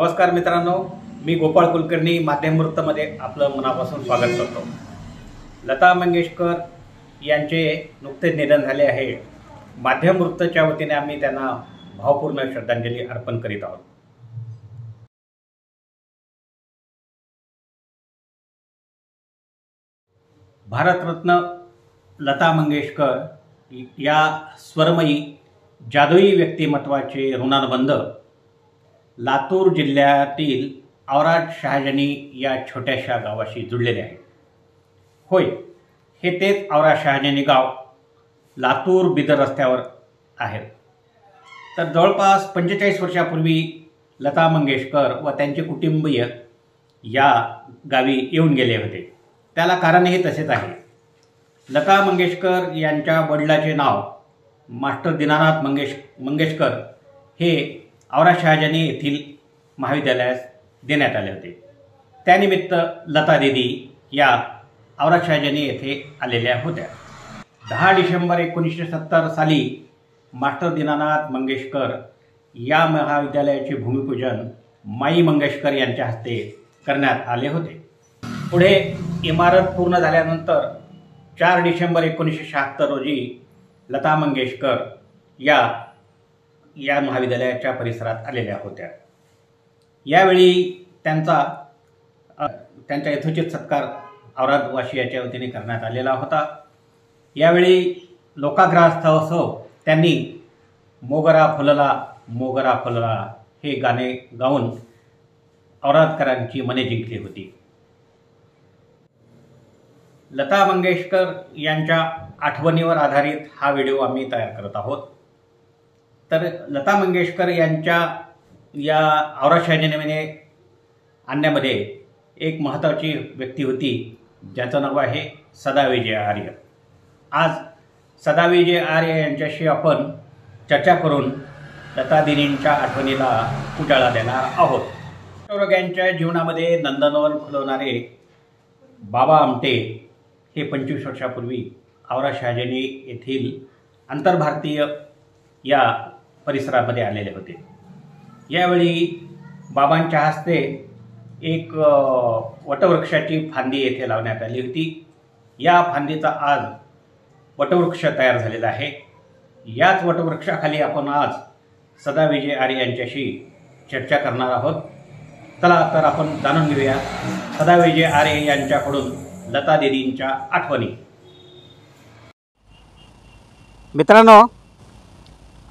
नमस्कार मित्रांनो, मी गोपाळ कुलकर्णी माध्यम वृत्तमध्ये आपलं मनापासून स्वागत करतो। लता मंगेशकर यांचे नुकतेच निधन झाले आहे। माध्यम वृत्तच्या वतीने आम्ही त्यांना भावपूर्ण श्रद्धांजली अर्पण करीत आहोत। भारतरत्न लता मंगेशकर या स्वरमयी जादुई व्यक्तिमत्वाचे ऋणानुबंध लातूर जिल्ह्यातील औराद शहाजनी या छोट्याशा गावाशी जुळलेले आहे। होय, हे तेच औराद शहाजनी गाव लातूर बिदर रस्त्यावर आहे। तर जवळपास 45 वर्षापूर्वी लता मंगेशकर व त्यांचे कुटुंबीय या गावी येऊन गेले होते। त्याला कारणही तसेच आहे। लता मंगेशकर यांच्या वडिलांचे नाव मास्टर दीनानाथ मंगेशकर हे औराद शहाजनी येथील महाविद्यालयास देण्यात आले होते। त्यानिमित्त लता दीदी या औराद शहाजनी येथे आलेल्या होत्या। 10 डिसेंबर 1970 साली मास्टर दीनानाथ मंगेशकर या महाविद्यालयाचे भूमिपूजन माई मंगेशकर यांच्या हस्ते करण्यात आले होते। पुढे इमारत पूर्ण झाल्यानंतर 4 डिसेंबर 1976 रोजी लता मंगेशकर या महाविद्यालयाच्या परिसरात आलेल्या होत्या। यावेळी त्यांचा यथोचित सत्कार औरादवासियाच्या वतीने करण्यात आलेला होता। यावेळी लोकाग्रहास्तव त्यांनी मोगरा फुलला हे गाणे गाऊन औरादकरांची मने जिंकली होती। लता मंगेशकर यांच्या आठवणीवर आधारित हा व्हिडिओ आम्ही तयार करत आहोत। तर लता मंगेशकर यांच्या या औराद शहाजनीमध्ये आणण्यामध्ये एक महत्त्वाची व्यक्ती होती, ज्याचं नाव आहे सदा विजय आर्य। आज सदा विजय आर्य यांच्याशी आपण चर्चा करून लता दीदींच्या आठवणीला उजाळा देणार आहोत। कुष्ठरोग्यांच्या जीवनामध्ये नंदनवन फुलवणारे बाबा आमटे हे 25 वर्षापूर्वी औराद शहाजनी येथील आंतरभारतीय या परिसरामध्ये आलेले होते। यावेळी बाबांच्या हस्ते एक वटवृक्षाची फांदी येथे लावण्यात आली होती। या फांदीचा आज वटवृक्ष तयार झालेला आहे। याच वटवृक्षाखाली आपण आज सदा विजय आर्य यांच्याशी चर्चा करणार आहोत। चला तर आपण जाणून घेऊया सदा विजय आर्य यांच्याकडून लता दीदींच्या आठवणी। मित्रांनो,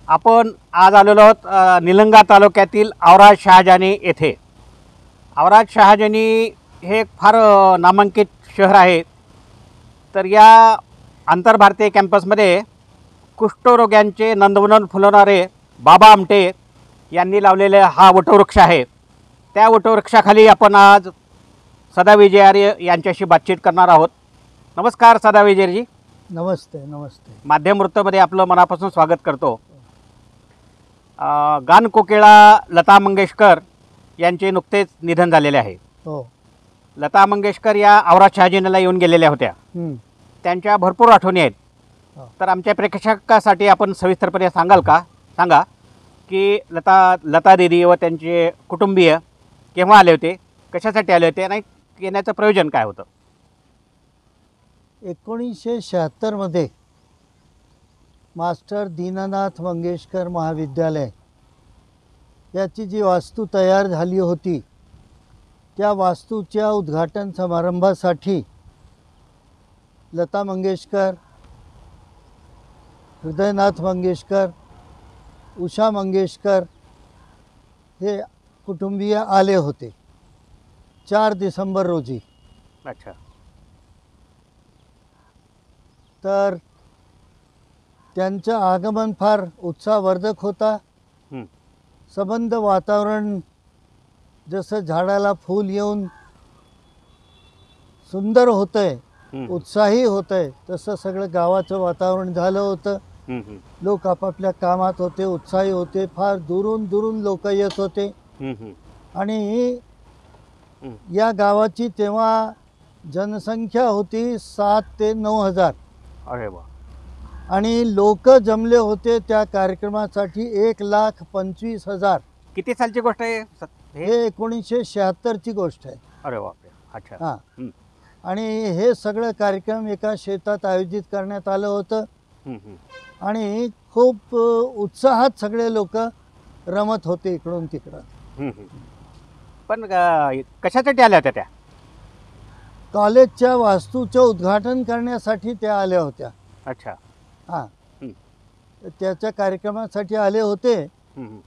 आपण आज आलेलो आहोत निलंगा तालुक्यातील औराद शहाजनी येथे। औराद शहाजनी हे एक फार नामांकित शहर आहे। तर या आंतरभारतीय कॅम्पसमध्ये कुष्ठरोग्यांचे नंदनवन फुलवणारे बाबा आमटे यांनी लावलेले हा वटवृक्ष आहे। त्या वटवृक्षाखाली आपण आज सदा विजय आर्य यांच्याशी बातचीत करणार आहोत। नमस्कार सदा विजयजी। नमस्ते नमस्ते। माध्यम वृत्तमध्ये आपलं मनापासून स्वागत करतो। गान कोकिळा लता मंगेशकर यांचे नुकतेच निधन झालेले आहे। हो, लता मंगेशकर या औराद शहाजनीला येऊन गेलेल्या होत्या। त्यांच्या भरपूर आठवणी आहेत। तर आमच्या प्रेक्षकासाठी आपण सविस्तरपणे सांगा की लता दीदी व त्यांचे कुटुंबीय केव्हा आले होते, कशासाठी आले होते आणि येण्याचं प्रयोजन काय होतं? 1976 मध्ये मास्टर दीनानाथ मंगेशकर महाविद्यालय याची जी वास्तू तयार झाली होती, त्या वास्तूच्या उद्घाटन समारंभासाठी लता मंगेशकर, हृदयनाथ मंगेशकर, उषा मंगेशकर हे कुटुंबीय आले होते 4 डिसेंबर रोजी। अच्छा। तर त्यांचं आगमन फार उत्साहवर्धक होता। सबंध वातावरण जसं झाडाला फूल येऊन सुंदर होतंय, उत्साही होतंय, तसं सगळं गावाचं वातावरण झालं होतं। लोक आपापल्या कामात होते, उत्साही होते। फार दुरून लोक येत होते। आणि या गावाची तेव्हा जनसंख्या होती 7 ते 9 हजार। अरे वा। आणि लोक जमले होते त्या कार्यक्रमासाठी 1,25,000। किती सालची गोष्ट आहे? हे 1976ची गोष्ट आहे. अरे बापरे. अच्छा. हां. हं, आणि हे सगळं कार्यक्रम एका शेतात आयोजित करण्यात आलं होतं हं, हं. आणि खूप उत्साहात सगळे लोक रमत होते इकडून तिकडं. हं, हं. पण कशासाठी आल्या होत्या त्या? कॉलेजच्या वास्तूचं उद्घाटन करण्यासाठी त्या आल्या होत्या. अच्छा. हां. हं, त्याच्या कार्यक्रमासाठी आले होते हं, हं.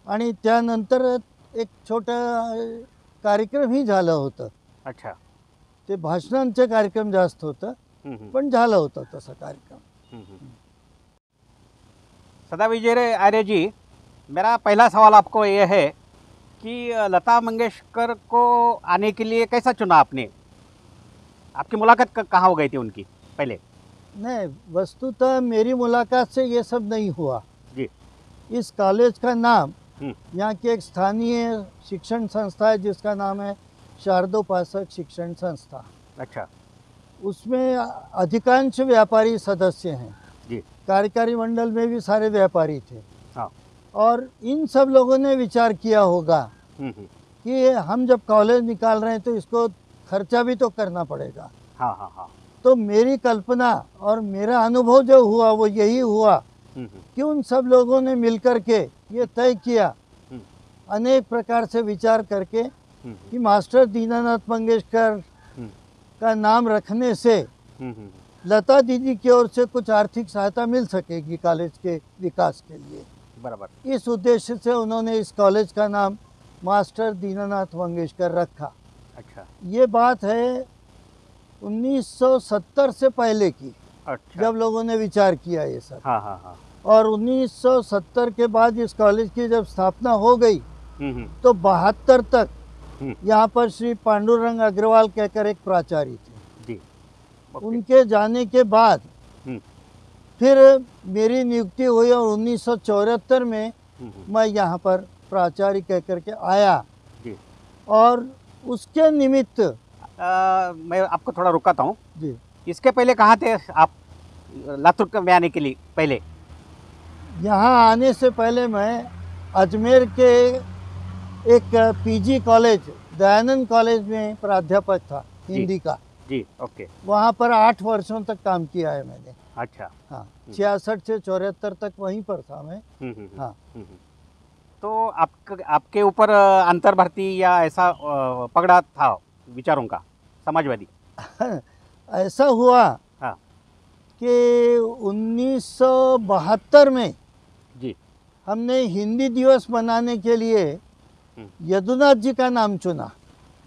आणि त्यानंतर एक छोटं कार्यक्रमही झालं होतं. अच्छा. ते भाषणांचे कार्यक्रम जास्त होतं, हं, हं. पण झालं होतं तसा कार्यक्रम. हम्म, हम्म। सदा विजय आर्य जी, मेरा पहला सवाल आपको ये है कि लता मंगेशकर को आने के लिए कैसा चुना आपने? आपकी मुलाकात कहाँ हो गई थी उनकी पहले? नहीं, वस्तुतः मेरी मुलाकात से ये सब नहीं हुआ. जी. इस कॉलेज का नाम हम्म, यहाँ की एक स्थानीय शिक्षण संस्था है जिसका नाम है शारदोपासक शिक्षण संस्था. अच्छा. उसमें अधिकांश व्यापारी सदस्य हैं. जी. कार्यकारी मंडल में भी सारे व्यापारी थे. हाँ. और इन सब लोगों ने विचार किया होगा हम्म, हम्म। कि हम जब कॉलेज निकाल रहे हैं तो इसको खर्चा भी तो करना पड़ेगा. हाँ, हाँ, हाँ. तो मेरी कल्पना और मेरा अनुभव जो हुआ वो यही हुआ हम्म, कि उन सब लोगों ने मिलकर के ये तय किया, हम्म, अनेक प्रकार से विचार करके, हम्म, कि मास्टर दीनानाथ मंगेशकर हम्म, का नाम रखने से हम्म, हम्म। लता दीदी की ओर से कुछ आर्थिक सहायता मिल सकेगी कॉलेज के विकास के लिए. बराबर. इस उद्देश्य से उन्होंने इस कॉलेज का नाम मास्टर दीनानाथ मंगेशकर रखा. अच्छा. ये बात है 1970 से पहले की, अच्छा. जब लोगों ने विचार किया ये सब. हाँ, हाँ, हाँ. और 1970 के बाद इस कॉलेज की जब स्थापना हो गई हम्म, हम्म, तो 72 तक हम्म। यहाँ पर श्री पांडुरंग अग्रवाल कहकर एक प्राचार्य थे. जी. ओके. उनके जाने के बाद हम्म, फिर मेरी नियुक्ति हुई और 1974 में हम्म, मैं यहाँ पर प्राचार्य कह करके आया. जी. और उसके निमित्त मैं आपको थोड़ा रुकाता हूँ. जी, इसके पहले कहाँ थे आप लातूर में आने के लिए पहले? यहाँ आने से पहले मैं अजमेर के एक पीजी कॉलेज, दयानंद कॉलेज में प्राध्यापक था हिंदी का. जी. ओके. वहाँ पर 8 वर्षों तक काम किया है मैंने. अच्छा. हाँ, 66 से 74 तक वहीं पर था मैं. हम्म, हम्म, हाँ. हम्म, हम्म। तो आपके ऊपर अंतर भारती या ऐसा पगड़ा था विचारों का, समाजवादी? ऐसा हुआ हाँ. कि 1972 में जी. हमने हिंदी दिवस मनाने के लिए यदुनाथ जी का नाम चुना.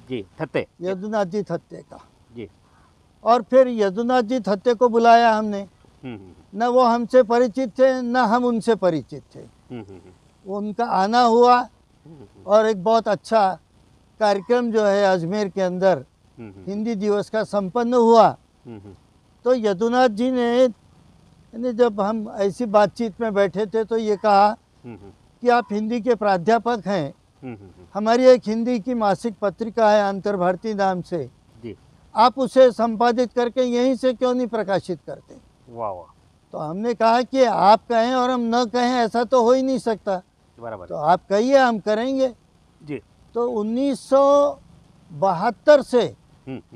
जी. थत्ते. यदुनाथ जी थत्ते का. जी. और फिर यदुनाथ जी थत्ते को बुलाया हमने. न वो हमसे परिचित थे न हम उनसे परिचित थे. उनका आना हुआ और एक बहुत अच्छा कार्यक्रम जो है अजमेर के अंदर हिंदी दिवस का संपन्न हुआ. तो यदुनाथ जी ने जब हम ऐसी बातचीत में बैठे थे तो ये कहा कि आप हिंदी के प्राध्यापक हैं, हमारी एक हिंदी की मासिक पत्रिका है अंतर भारती नाम से, जी. आप उसे संपादित करके यहीं से क्यों नहीं प्रकाशित करते? वाह वाह. तो हमने कहा कि आप कहें और हम न कहें ऐसा तो हो ही नहीं सकता. बराबर. तो आप कहिए हम करेंगे. जी. तो 1972 से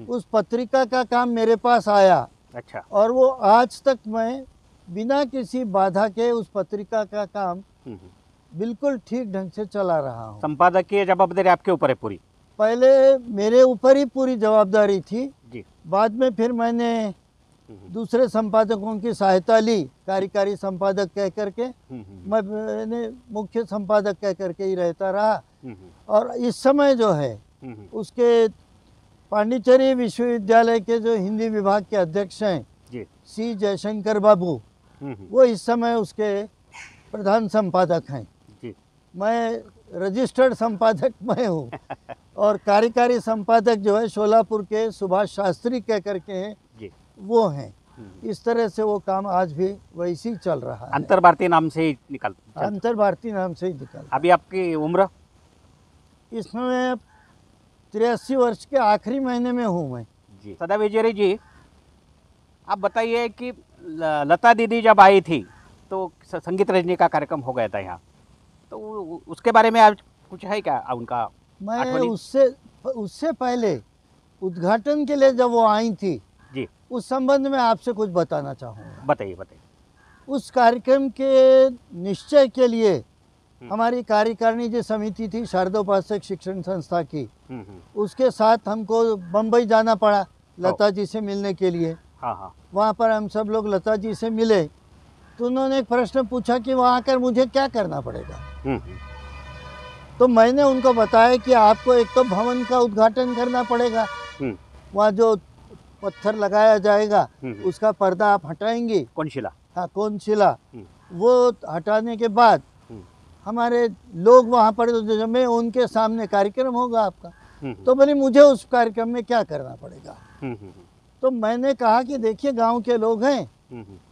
उस पत्रिका का काम मेरे पास आया. अच्छा. और वो आज तक मैं बिना किसी बाधा के उस पत्रिका का काम बिल्कुल ठीक ढंग से चला रहा हूँ. संपादकीय जवाबदारी आपके ऊपर है पूरी? पहले मेरे ऊपर ही पूरी जवाबदारी थी. जी. बाद में फिर मैंने दूसरे संपादकों की सहायता ली, कार्यकारी संपादक कह करके. मैंने मुख्य संपादक कह करके ही रहता रहा. और इस समय जो है उसके पांडिचेरी विश्वविद्यालय के जो हिंदी विभाग के अध्यक्ष हैं जी. सी जयशंकर बाबू, वो इस समय उसके प्रधान संपादक हैं. जी. मैं रजिस्टर्ड संपादक मैं हूँ. और कार्यकारी संपादक जो है शोलापुर के सुभाष शास्त्री कह करके हैं, जी. वो हैं. इस तरह से वो काम आज भी वैसे ही चल रहा है. अंतर भारती नाम से ही निकल? अंतर भारती नाम से ही निकल. अभी आपकी उम्र? इसमें 83 वर्ष के आखिरी महीने में हूँ मैं. जी. सदा विजय जी, आप बताइए कि लता दीदी जब आई थी तो संगीत रजनी का कार्यक्रम हो गया था यहाँ, तो उसके बारे में आज कुछ है क्या उनका मैं आठवनी? उससे उससे पहले उद्घाटन के लिए जब वो आई थी, जी, उस संबंध में आपसे कुछ बताना चाहूँगा। बताइए बताइए। उस कार्यक्रम के निश्चय के लिए हमारी कार्यकारिणी जो समिति थी शारदोपासक शिक्षण संस्था की, उसके साथ हमको बम्बई जाना पड़ा लता जी से मिलने के लिए। हाँ हाँ। वहाँ पर हम सब लोग लता जी से मिले, तो उन्होंने एक प्रश्न पूछा कि वहाँ आकर मुझे क्या करना पड़ेगा। तो मैंने उनको बताया कि आपको एक तो भवन का उद्घाटन करना पड़ेगा, वहाँ जो पत्थर लगाया जाएगा उसका पर्दा आप हटाएंगे। कौन शिला? हाँ, कौन शिला, वो हटाने के बाद हमारे लोग वहाँ पर जो जमे उनके सामने कार्यक्रम होगा आपका। तो बोले मुझे उस कार्यक्रम में क्या करना पड़ेगा। तो मैंने कहा कि देखिए गांव के लोग हैं,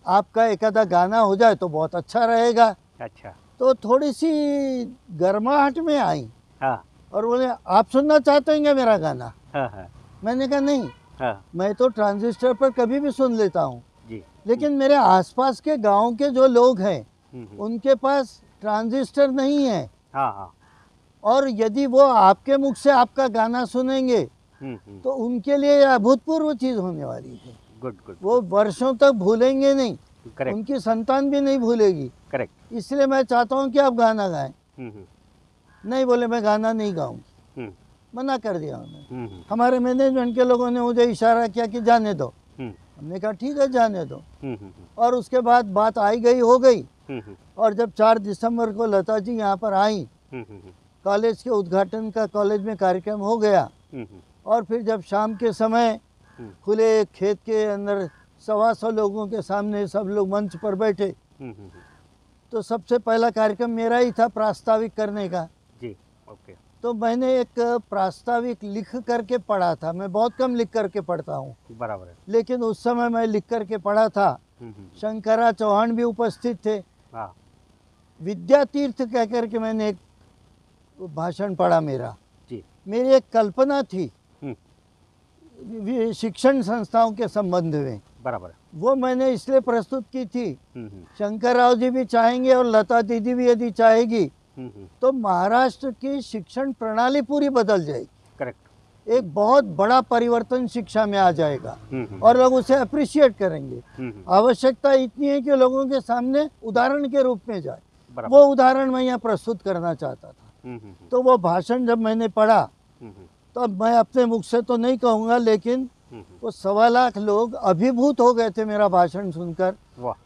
आपका एक आधा गाना हो जाए तो बहुत अच्छा रहेगा। अच्छा। तो थोड़ी सी गर्माहट में आई। हाँ और बोले आप सुनना चाहते हैं क्या मेरा गाना। हाँ। मैंने कहा नहीं, हाँ मैं तो ट्रांजिस्टर पर कभी भी सुन लेता हूँ, जी। लेकिन मेरे आसपास के गांव के जो लोग हैं उनके पास ट्रांजिस्टर नहीं है। हाँ हाँ। और यदि वो आपके मुख से आपका गाना सुनेंगे तो उनके लिए यह अभूतपूर्व चीज़ होने वाली है। Good good. वो वर्षों तक भूलेंगे नहीं, करेक्ट उनकी संतान भी नहीं भूलेगी। करेक्ट। इसलिए मैं चाहता हूँ कि आप गाना गाएं। नहीं बोले मैं गाना नहीं गाऊंगी, मना कर दिया उन्होंने। हमारे मैनेजमेंट के लोगों ने मुझे इशारा किया कि जाने दो। हमने कहा ठीक है जाने दो। और उसके बाद बात आई गई हो गई। और जब 4 दिसंबर को लता जी यहाँ पर आई, कॉलेज के उद्घाटन का कॉलेज में कार्यक्रम हो गया। और फिर जब शाम के समय खुले खेत के अंदर 125 लोगों के सामने सब लोग मंच पर बैठे, तो सबसे पहला कार्यक्रम मेरा ही था प्रास्ताविक करने का। जी, ओके। तो मैंने एक प्रास्ताविक लिख करके पढ़ा था। मैं बहुत कम लिख करके पढ़ता हूँ, बराबर है। लेकिन उस समय मैं लिख करके पढ़ा था। शंकरा चौहान भी उपस्थित थे। हाँ। विद्या तीर्थ कह करके मैंने एक भाषण पढ़ा मेरा। जी। मेरी एक कल्पना थी शिक्षण संस्थाओं के संबंध में, बराबर है। वो मैंने इसलिए प्रस्तुत की थी। शंकर राव जी भी चाहेंगे और लता दीदी भी यदि चाहेगी तो महाराष्ट्र की शिक्षण प्रणाली पूरी बदल जाएगी। करेक्ट। एक बहुत बड़ा परिवर्तन शिक्षा में आ जाएगा और लोग उसे अप्रिशिएट करेंगे। आवश्यकता इतनी है कि लोगों के सामने उदाहरण के रूप में जाए। वो उदाहरण मैं यहाँ प्रस्तुत करना चाहता था। तो वो भाषण जब मैंने पढ़ा तो अब मैं अपने मुख से तो नहीं कहूँगा, लेकिन वो 1.25 लाख लोग अभिभूत हो गए थे मेरा भाषण सुनकर।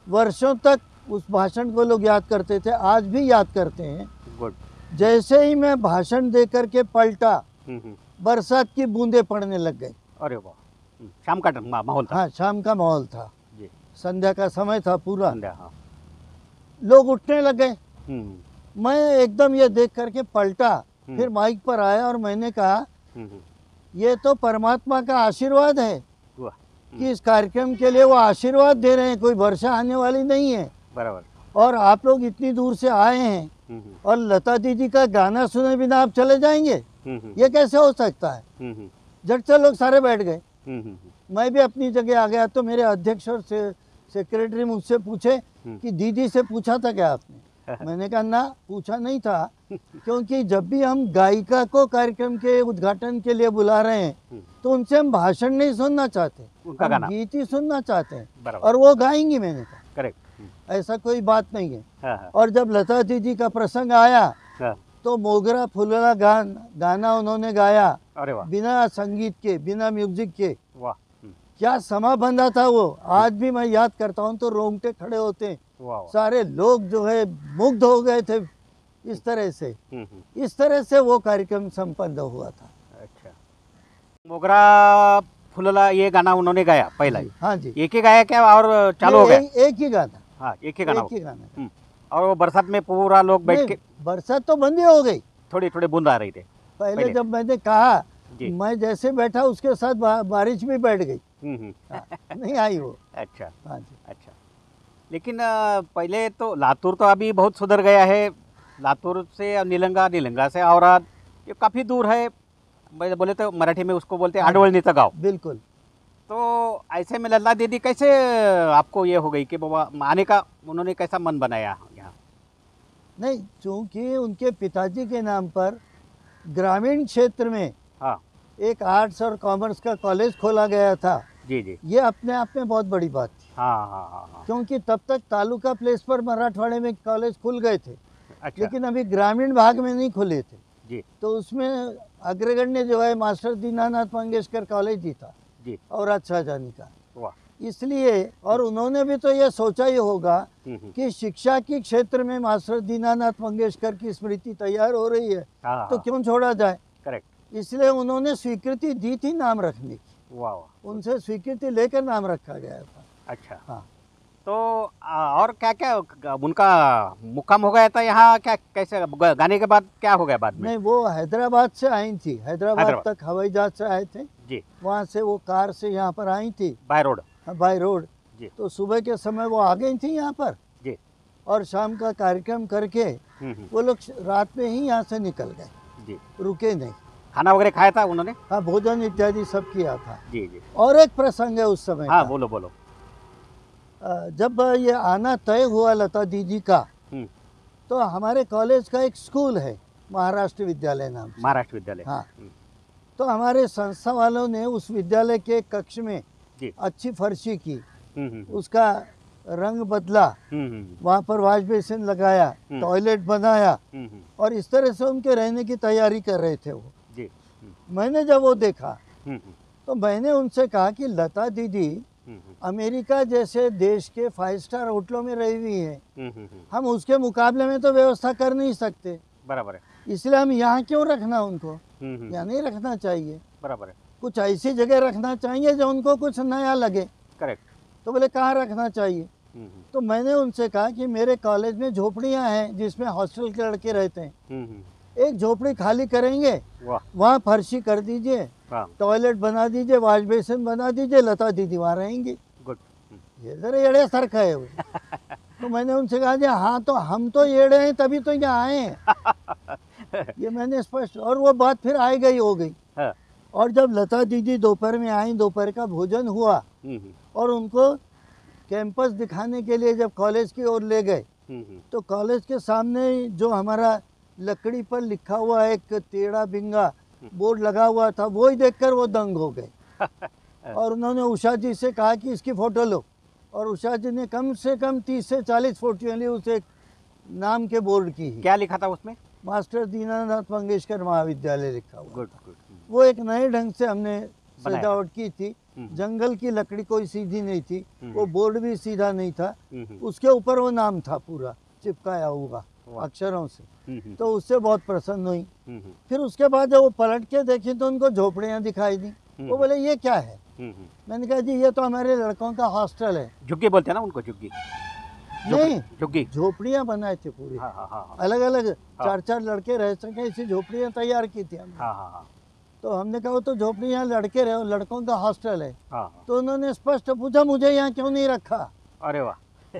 वर्षों तक उस भाषण को लोग याद करते थे, आज भी याद करते हैं। गुड। जैसे ही मैं भाषण दे करके पलटा, बरसात की बूंदें पड़ने लग गई। अरे वाह, शाम का माहौल था। हाँ, शाम का माहौल था जी। संध्या का समय था पूरा। हाँ। लोग उठने लग गए। मैं एकदम ये देख करके पलटा, फिर माइक पर आया और मैंने कहा ये तो परमात्मा का आशीर्वाद है कि इस कार्यक्रम के लिए वो आशीर्वाद दे रहे हैं, कोई वर्षा आने वाली नहीं है। बराबर। और आप लोग इतनी दूर से आए हैं और लता दीदी का गाना सुने बिना आप चले जाएंगे, ये कैसे हो सकता है। झट से लोग सारे बैठ गए। मैं भी अपनी जगह आ गया। तो मेरे अध्यक्ष और सेक्रेटरी मुझसे पूछे कि दीदी से पूछा था क्या आपने। मैंने कहा ना, पूछा नहीं था, क्योंकि जब भी हम गायिका को कार्यक्रम के उद्घाटन के लिए बुला रहे हैं तो उनसे हम भाषण नहीं सुनना चाहते, उनका गाना, गीत ही सुनना चाहते हैं और वो गाएंगी। मैंने कहा करेक्ट, ऐसा कोई बात नहीं है। और जब लता दीदी का प्रसंग आया तो मोगरा फुलला गाना उन्होंने गाया, बिना संगीत के, बिना म्यूजिक के। क्या समा बंधा था वो, आज भी मैं याद करता हूँ तो रोंगटे खड़े होते हैं। सारे लोग जो है मुग्ध हो गए थे। इस तरह से वो कार्यक्रम संपन्न हुआ था। अच्छा, मोगरा फुलला ये गाना उन्होंने गाया पहला ही। हाँ जी। एक ही गाया क्या और चालू हो गया? एक ही गाना। हाँ, एक ही गाना। और वो बरसात में पूरा लोग बैठ के, बरसात तो बंद ही हो गई, थोड़ी थोड़ी बूंद आ रही थी पहले जब मैंने कहा, मैं जैसे बैठा उसके साथ बारिश भी बैठ गई। नहीं आई वो। अच्छा। हाँ जी। अच्छा, लेकिन पहले तो लातूर तो अभी बहुत सुधर गया है। लातूर से निलंगा, निलंगा से औराद, ये काफ़ी दूर है। बोले तो मराठी में उसको बोलते हैं आडवळणीचं गाव। बिल्कुल। तो ऐसे में लता दीदी कैसे आपको ये हो गई कि बाबा आने का, उन्होंने कैसा मन बनाया यहाँ? नहीं, चूँकि उनके पिताजी के नाम पर ग्रामीण क्षेत्र में हाँ एक आर्ट्स और कॉमर्स का कॉलेज खोला गया था, जी जी, ये अपने आप में बहुत बड़ी बात थी। हाँ हाँ हाँ हाँ, क्योंकि तब तक तालुका प्लेस पर मराठवाड़े में कॉलेज खुल गए थे, अच्छा लेकिन अभी ग्रामीण भाग में नहीं खुले थे। जी तो उसमें अग्रगण्य जो है मास्टर दीनानाथ मंगेशकर कॉलेज ही था, जी, और अच्छा जानी का। वाह, इसलिए और उन्होंने भी तो ये सोचा ही होगा हम्म, कि शिक्षा के क्षेत्र में मास्टर दीनानाथ मंगेशकर की स्मृति तैयार हो रही है, हाँ तो हाँ, क्यों छोड़ा जाए। करेक्ट, इसलिए उन्होंने स्वीकृति दी थी नाम रखने की, वाह वाह, उनसे स्वीकृति लेकर नाम रखा गया था। अच्छा। हाँ, तो और क्या क्या उनका मुकाम हो गया था यहाँ, क्या कैसे गाने के बाद क्या हो गया बाद में? नहीं, वो हैदराबाद से आई थी, हैदराबाद हैदराबाद। तक हवाई जहाज से आए थे, जी, वहाँ से वो कार से यहाँ पर आई थी बाय रोड, बाय रोड। जी तो सुबह के समय वो आ गई थी यहाँ पर, जी, और शाम का कार्यक्रम करके वो लोग रात में ही यहाँ से निकल गए, जी, रुके नहीं। खाना वगैरह खाया था उन्होंने? हाँ, भोजन इत्यादि सब किया था। जी जी, और एक प्रसंग है उस समय हाँ का। बोलो बोलो। जब ये आना तय हुआ लता दीदी का, हम्म, तो हमारे कॉलेज का एक स्कूल है, महाराष्ट्र विद्यालय नाम से। महाराष्ट्र विद्यालय, हाँ, तो हमारे संस्था वालों ने उस विद्यालय के कक्ष में जी, अच्छी फर्शी की, हम्म, उसका रंग बदला, वहाँ पर वॉश बेसिन लगाया, टॉयलेट बनाया, और इस तरह से उनके रहने की तैयारी कर रहे थे वो। जी, मैंने जब वो देखा तो मैंने उनसे कहा कि लता दीदी अमेरिका जैसे देश के 5 स्टार होटलों में रही हुई है, हम उसके मुकाबले में तो व्यवस्था कर नहीं सकते, बराबर है, इसलिए हम यहाँ क्यों रखना उनको, यहाँ नहीं रखना चाहिए, बराबर है, कुछ ऐसी जगह रखना चाहिए जो उनको कुछ नया लगे। करेक्ट, तो बोले कहाँ रखना चाहिए। तो मैंने उनसे कहा कि मेरे कॉलेज में झोपड़ियाँ हैं जिसमें हॉस्टल के लड़के रहते हैं, एक झोपड़ी खाली करेंगे, वाह, वहाँ फर्शी कर दीजिए, हाँ, टॉयलेट बना दीजिए, वॉश बेसिन बना दीजिए, लता दीदी वहाँ रहेंगी। गुड, ये जरा एड़े सर है वो। तो मैंने उनसे कहा जी हाँ, तो हम तो एड़े हैं तभी तो यहाँ आए हैं। ये मैंने स्पष्ट, और वो बात फिर आई गई हो गई। हाँ, और जब लता दीदी दोपहर में आई, दोपहर का भोजन हुआ, और उनको कैंपस दिखाने के लिए जब कॉलेज की ओर ले गए, तो कॉलेज के सामने जो हमारा लकड़ी पर लिखा हुआ एक टेढ़ा बिंगा बोर्ड लगा हुआ था, वो ही देखकर वो दंग हो गए। और उन्होंने उषा जी से कहा कि इसकी फ़ोटो लो, और उषा जी ने कम से कम 30 से 40 फोटोएं ली उस एक नाम के बोर्ड की ही। क्या लिखा था उसमें? मास्टर दीनानाथ मंगेशकर महाविद्यालय लिखा हुआ। गुड गुड, वो एक नए ढंग से हमने सजावट की थी, जंगल की लकड़ी कोई सीधी नहीं थी, वो बोर्ड भी सीधा नहीं था, उसके ऊपर वो नाम था पूरा चिपकाया हुआ अक्षरों से। तो उससे बहुत प्रसन्न हुई। फिर उसके बाद जब वो पलट के देखी तो उनको झोपड़ियाँ दिखाई दी। वो बोले ये क्या है। मैंने कहा जी ये तो हमारे लड़कों का हॉस्टल है। झुग्गी बोलते हैं ना उनको, झुग्गी नहीं, झुग्गी, झोपड़ियाँ बनाए थे पूरी, हाँ हाँ हाँ, अलग अलग 4-4 लड़के रह सके ऐसी झोपड़ियाँ तैयार की थी हमने। हाँ हाँ हाँ, तो हमने कहा तो झोपड़ी यहाँ लड़के रहे, लड़कों का हॉस्टल है। हाँ, तो उन्होंने स्पष्ट पूछा मुझे यहाँ क्यों नहीं रखा। अरे वाह,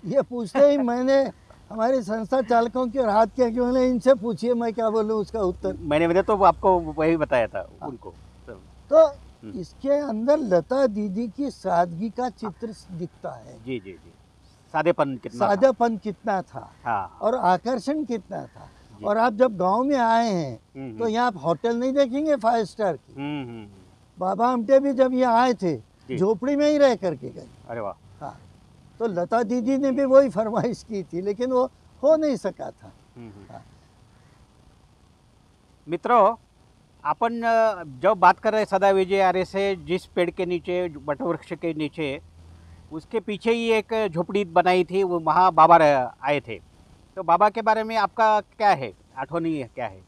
ये पूछते ही मैंने हमारी संस्था चालकों की और हाथ किया कि बोले इनसे पूछिए मैं क्या बोलूँ उसका उत्तर। मैंने तो आपको वही बताया था उनको। तो इसके अंदर लता दीदी की सादगी का चित्र दिखता है। जी जी जी, सादेपन कितना था। सादापन कितना था, हाँ, और आकर्षण कितना था। और आप जब गांव में आए हैं तो यहाँ आप होटल नहीं देखेंगे 5 स्टार की। बाबा आमटे भी जब यहाँ आए थे झोपड़ी में ही रह करके गए। अरे वाह, हाँ, तो लता दीदी ने भी वही फरमाइश की थी, लेकिन वो हो नहीं सका था। हाँ। मित्रों, अपन जब बात कर रहे सदा विजय आर्य से, जिस पेड़ के नीचे, वटवृक्ष के नीचे, उसके पीछे ही एक झोपड़ी बनाई थी, वो वहाँ बाबा आए थे। तो बाबा के बारे में आपका क्या है, आठवनी क्या है?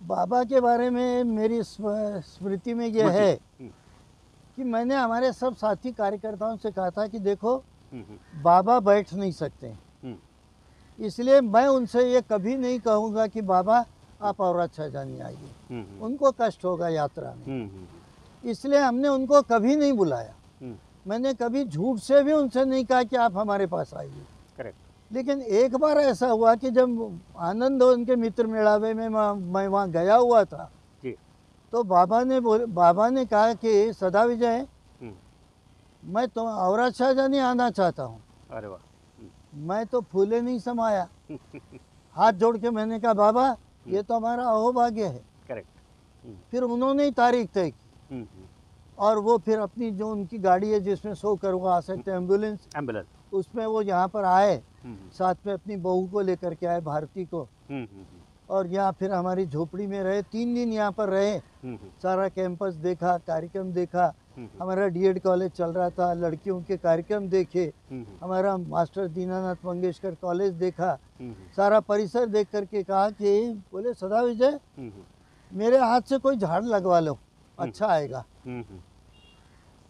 बाबा के बारे में मेरी स्मृति में ये है कि मैंने हमारे सब साथी कार्यकर्ताओं से कहा था कि देखो बाबा बैठ नहीं सकते, इसलिए मैं उनसे ये कभी नहीं कहूँगा कि बाबा आप और अच्छा जानी आइए, उनको कष्ट होगा यात्रा में। इसलिए हमने उनको कभी नहीं बुलाया। मैंने कभी झूठ से भी उनसे नहीं कहा कि आप हमारे पास आइए। करेक्ट। लेकिन एक बार ऐसा हुआ कि जब आनंद उनके मित्र मेलावे में मैं वहाँ गया हुआ था जी। तो बाबा ने कहा कि सदा विजय मैं तो औरत शाहजहानी आना चाहता हूँ। अरे वाह, मैं तो फूले नहीं समाया। हाथ जोड़ के मैंने कहा बाबा ये तो हमारा अहोभाग्य है। करेक्ट। फिर उन्होंने ही तारीख तय की और वो फिर अपनी जो उनकी गाड़ी है जिसमें 100 करोड़ आ सकते हैं, एम्बुलेंस, उसमें वो यहाँ पर आए, साथ में अपनी बहू को लेकर के आए, भारती को, और यहाँ फिर हमारी झोपड़ी में रहे, 3 दिन यहाँ पर रहे, सारा कैंपस देखा, कार्यक्रम देखा। हमारा डीएड कॉलेज चल रहा था, लड़कियों के कार्यक्रम देखे, हमारा मास्टर दीनानाथ मंगेशकर कॉलेज देखा, सारा परिसर देख करके कहा कि बोले सदा विजय मेरे हाथ से कोई झाड़ लगवा लो, अच्छा आएगा।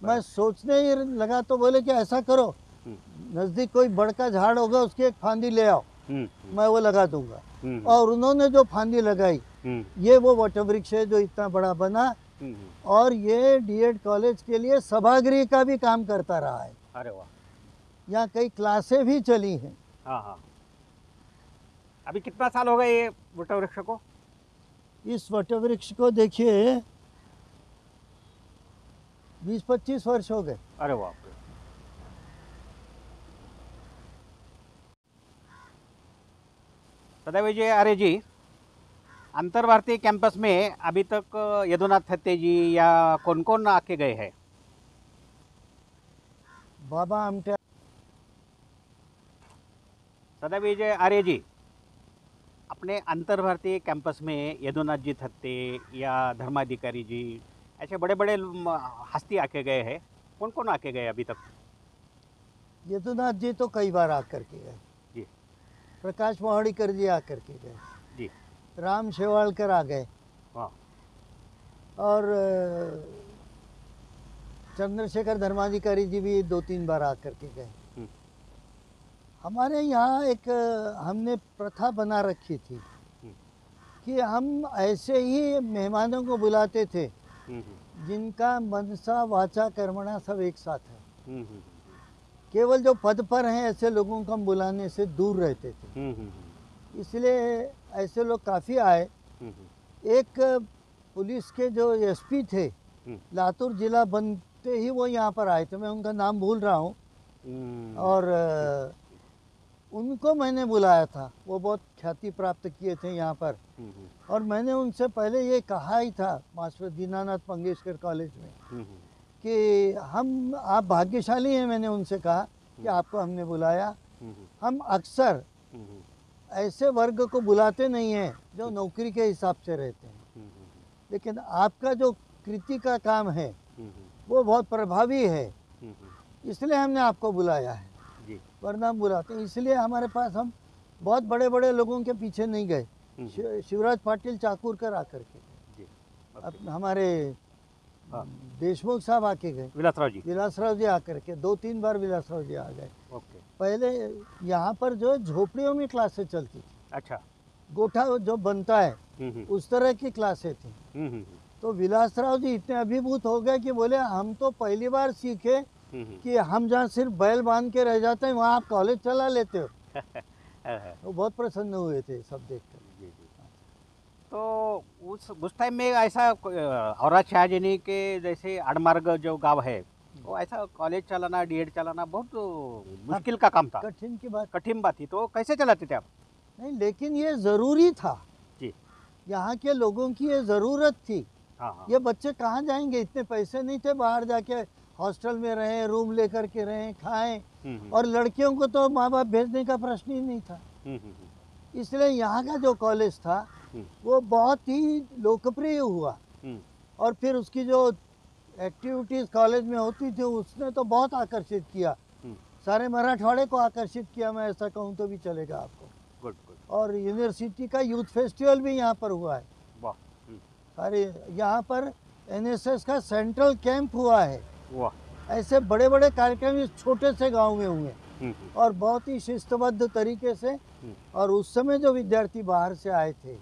मैं सोचने ही लगा तो बोले कि ऐसा करो, नजदीक कोई बड़का झाड़ होगा उसकी एक फांदी ले आओ, मैं वो लगा दूंगा। और उन्होंने जो फांदी लगाई ये वो वटवृक्ष है जो इतना बड़ा बना, और ये डीएड कॉलेज के लिए सभागृह का भी काम करता रहा है। अरे वाह। यहाँ कई क्लासें भी चली हैं। हाँ हाँ। अभी कितना साल हो गए ये वटवृक्ष को? इस वटवृक्ष को देखिए 20-25 वर्ष हो गए। अरे वाह। सदा विजय आर्य जी, अंतर भारतीय कैंपस में अभी तक यदुनाथ थत्ते जी या कौन कौन आके गए हैं? बाबा आमटे। सदा विजय आर्य जी, अपने अंतर भारतीय कैंपस में यदुनाथ जी थत्ते या धर्माधिकारी जी ऐसे बड़े बड़े हस्ती आके गए हैं, कौन कौन आके गए अभी तक? यदुनाथ जी तो कई बार आकर के गए जी। प्रकाश मोहड़ीकर जी आकर के गए जी। राम शेवालकर आ गए, और चंद्रशेखर धर्माधिकारी जी भी 2-3 बार आकर के गए। हमारे यहाँ एक हमने प्रथा बना रखी थी कि हम ऐसे ही मेहमानों को बुलाते थे जिनका मनसा वाचा कर्मणा सब एक साथ है। केवल जो पद पर हैं ऐसे लोगों को हम बुलाने से दूर रहते थे, इसलिए ऐसे लोग काफ़ी आए। एक पुलिस के जो एसपी थे, लातूर जिला बनते ही वो यहाँ पर आए थे, मैं उनका नाम भूल रहा हूँ, और उनको मैंने बुलाया था। वो बहुत ख्याति प्राप्त किए थे यहाँ पर, और मैंने उनसे पहले ये कहा ही था मास्टर दीनानाथ मंगेशकर कॉलेज में कि आप भाग्यशाली हैं। मैंने उनसे कहा कि आपको हमने बुलाया। हम अक्सर ऐसे वर्ग को बुलाते नहीं हैं जो नौकरी के हिसाब से रहते हैं, लेकिन आपका जो कृति का काम है वो बहुत प्रभावी है, इसलिए हमने आपको बुलाया है, वरना हम बुलाते हैं। इसलिए हमारे पास हम बहुत बड़े बड़े लोगों के पीछे नहीं गए। शिवराज पाटिल चाकूरकर आकर के, हमारे देशमुख साहब आके गए, विलासराव जी आकर के 2-3 बार विलासराव जी आ गए। पहले यहाँ पर जो झोपड़ियों में क्लासें चलती थी, अच्छा, गोठा जो बनता है उस तरह की क्लासें थी। तो विलासराव जी इतने अभिभूत हो गए कि बोले हम तो पहली बार सीखे कि हम जहाँ सिर्फ बैल बांध के रह जाते हैं वहाँ आप कॉलेज चला लेते हो। वो बहुत प्रसन्न हुए थे सब देखकर। तो उस टाइम में ऐसा औरत शाहजनी के जैसे आड़मार्ग जो गांव है, वो ऐसा कॉलेज चलाना, डीएड चलाना बहुत मुश्किल का काम था, कठिन बात थी। तो कैसे चलाते थे आप? नहीं, लेकिन ये ज़रूरी था जी, यहाँ के लोगों की ये ज़रूरत थी। हाँ। ये बच्चे कहाँ जाएंगे, इतने पैसे नहीं थे बाहर जाके हॉस्टल में रहें, रूम लेकर के रहें, खाएं, और लड़कियों को तो माँ बाप भेजने का प्रश्न ही नहीं था। इसलिए यहाँ का जो कॉलेज था वो बहुत ही लोकप्रिय हुआ, और फिर उसकी जो एक्टिविटीज़ कॉलेज में होती थी उसने तो बहुत आकर्षित किया, सारे मराठवाड़े को आकर्षित किया, मैं ऐसा कहूँ तो भी चलेगा आपको। गुड। और यूनिवर्सिटी का यूथ फेस्टिवल भी यहाँ पर हुआ है। वाह। सारे यहाँ पर एनएसएस का सेंट्रल कैंप हुआ है। वाह। ऐसे बड़े बड़े कार्यक्रम इस छोटे से गांव में हुए, और बहुत ही शिस्तबद्ध तरीके से। और उस समय जो विद्यार्थी बाहर से आए थे